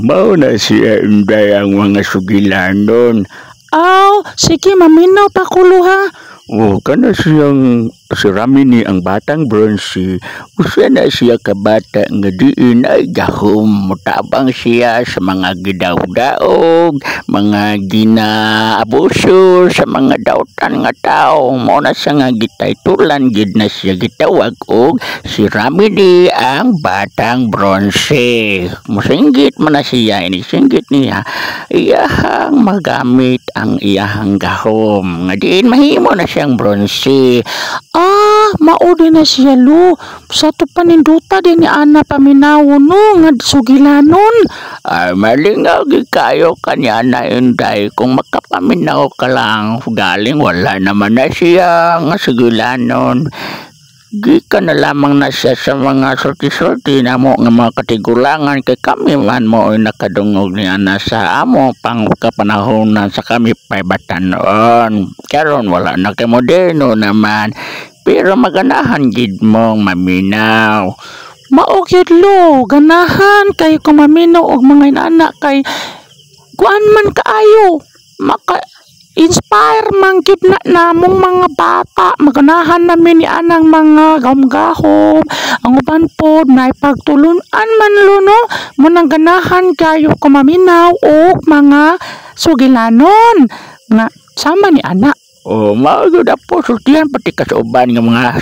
Mao na siya inday ang mga sugilanon. Aw, sige maminaw pa kulo ha. Kana siyang si Rami ni ang batang bronze. Usa na siya kabata nga diin ay gahom. Mutabang siya sa mga gidawdaog, mga ginaabuso sa mga dautan nga tao. Mao na siya nga gitaytulan gid na siya gitawag og si Rami ni ang batang bronze. Musinggit man na siya, inisinggit niya iyahang magamit ang iyahang gahom. Nga diin mahimo na siyang bronze. Maudi na siya lo. Sa to paninduta din ni Ana paminaw no nga sugilanon. Ay malingaw gid kayo kanya na inday kung makapaminaw ka lang galing wala naman na siya nga sugilanon. Gikan na lamang na siya sa mga sulti-sulti na mo nga mga katigulangan kay kami man mo ay nakadungog ni ana sa amo pang kapanahonan sa kami pay batanon. Karon wala na kay moderno naman pero maganahan gid mong maminaw. Mao gyud lo, ganahan kay kung maminaw og mga inana kay kuan man kaayo. Maka inspire man gid na namong mga bata. Maganahan namin ni anang mga gahom-gahom. Ang uban pod na pagtulunan man lo no. Munang ganahan kayo kumaminaw og mga sugilanon nga sama ni ana. Mao gyud po sultihan pati ka sa uban nga mga